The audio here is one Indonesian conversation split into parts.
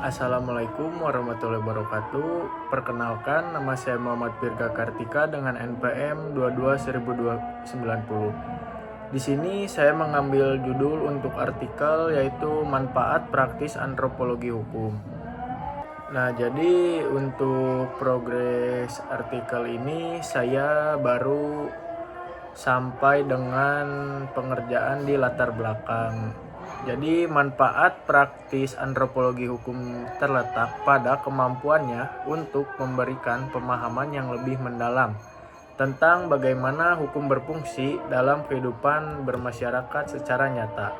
Assalamualaikum warahmatullahi wabarakatuh. Perkenalkan, nama saya Muhammad Virga Kartika dengan NPM 22.1090. Di sini saya mengambil judul untuk artikel yaitu manfaat praktis antropologi hukum. Nah, jadi untuk progres artikel ini saya baru sampai dengan pengerjaan di latar belakang. Jadi manfaat praktis antropologi hukum terletak pada kemampuannya untuk memberikan pemahaman yang lebih mendalam tentang bagaimana hukum berfungsi dalam kehidupan bermasyarakat secara nyata.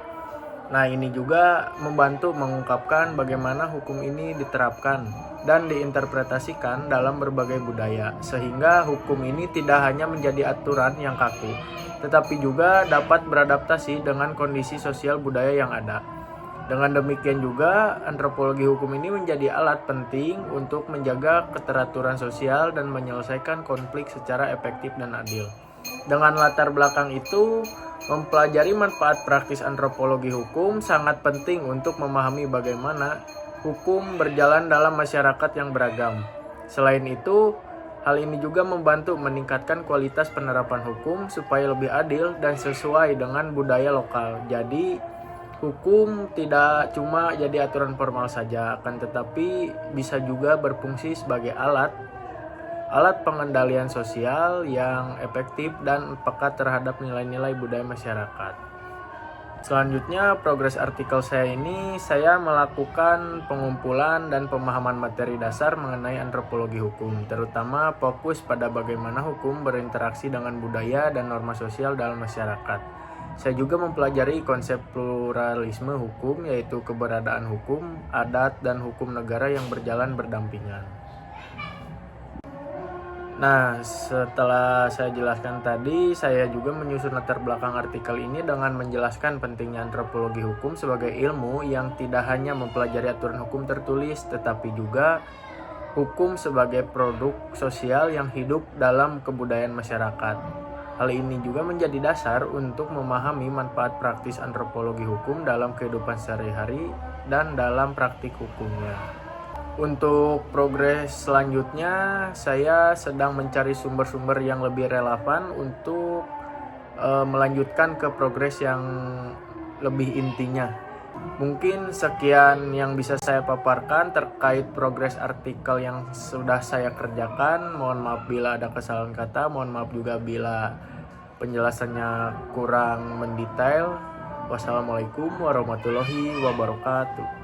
Nah, ini juga membantu mengungkapkan bagaimana hukum ini diterapkan dan diinterpretasikan dalam berbagai budaya, sehingga hukum ini tidak hanya menjadi aturan yang kaku, tetapi juga dapat beradaptasi dengan kondisi sosial budaya yang ada. Dengan demikian juga, antropologi hukum ini menjadi alat penting untuk menjaga keteraturan sosial dan menyelesaikan konflik secara efektif dan adil. Dengan latar belakang itu, mempelajari manfaat praktis antropologi hukum sangat penting untuk memahami bagaimana hukum berjalan dalam masyarakat yang beragam. Selain itu, hal ini juga membantu meningkatkan kualitas penerapan hukum supaya lebih adil dan sesuai dengan budaya lokal. Jadi, hukum tidak cuma jadi aturan formal saja, akan tetapi bisa juga berfungsi sebagai alat pengendalian sosial yang efektif dan pekat terhadap nilai-nilai budaya masyarakat. Selanjutnya, progres artikel saya ini, saya melakukan pengumpulan dan pemahaman materi dasar mengenai antropologi hukum, terutama fokus pada bagaimana hukum berinteraksi dengan budaya dan norma sosial dalam masyarakat. Saya juga mempelajari konsep pluralisme hukum, yaitu keberadaan hukum, adat, dan hukum negara yang berjalan berdampingan. Nah, setelah saya jelaskan tadi, saya juga menyusun latar belakang artikel ini dengan menjelaskan pentingnya antropologi hukum sebagai ilmu yang tidak hanya mempelajari aturan hukum tertulis, tetapi juga hukum sebagai produk sosial yang hidup dalam kebudayaan masyarakat. Hal ini juga menjadi dasar untuk memahami manfaat praktis antropologi hukum dalam kehidupan sehari-hari dan dalam praktik hukumnya. Untuk progres selanjutnya, saya sedang mencari sumber-sumber yang lebih relevan untuk melanjutkan ke progres yang lebih intinya. Mungkin sekian yang bisa saya paparkan terkait progres artikel yang sudah saya kerjakan. Mohon maaf bila ada kesalahan kata, mohon maaf juga bila penjelasannya kurang mendetail. Wassalamualaikum warahmatullahi wabarakatuh.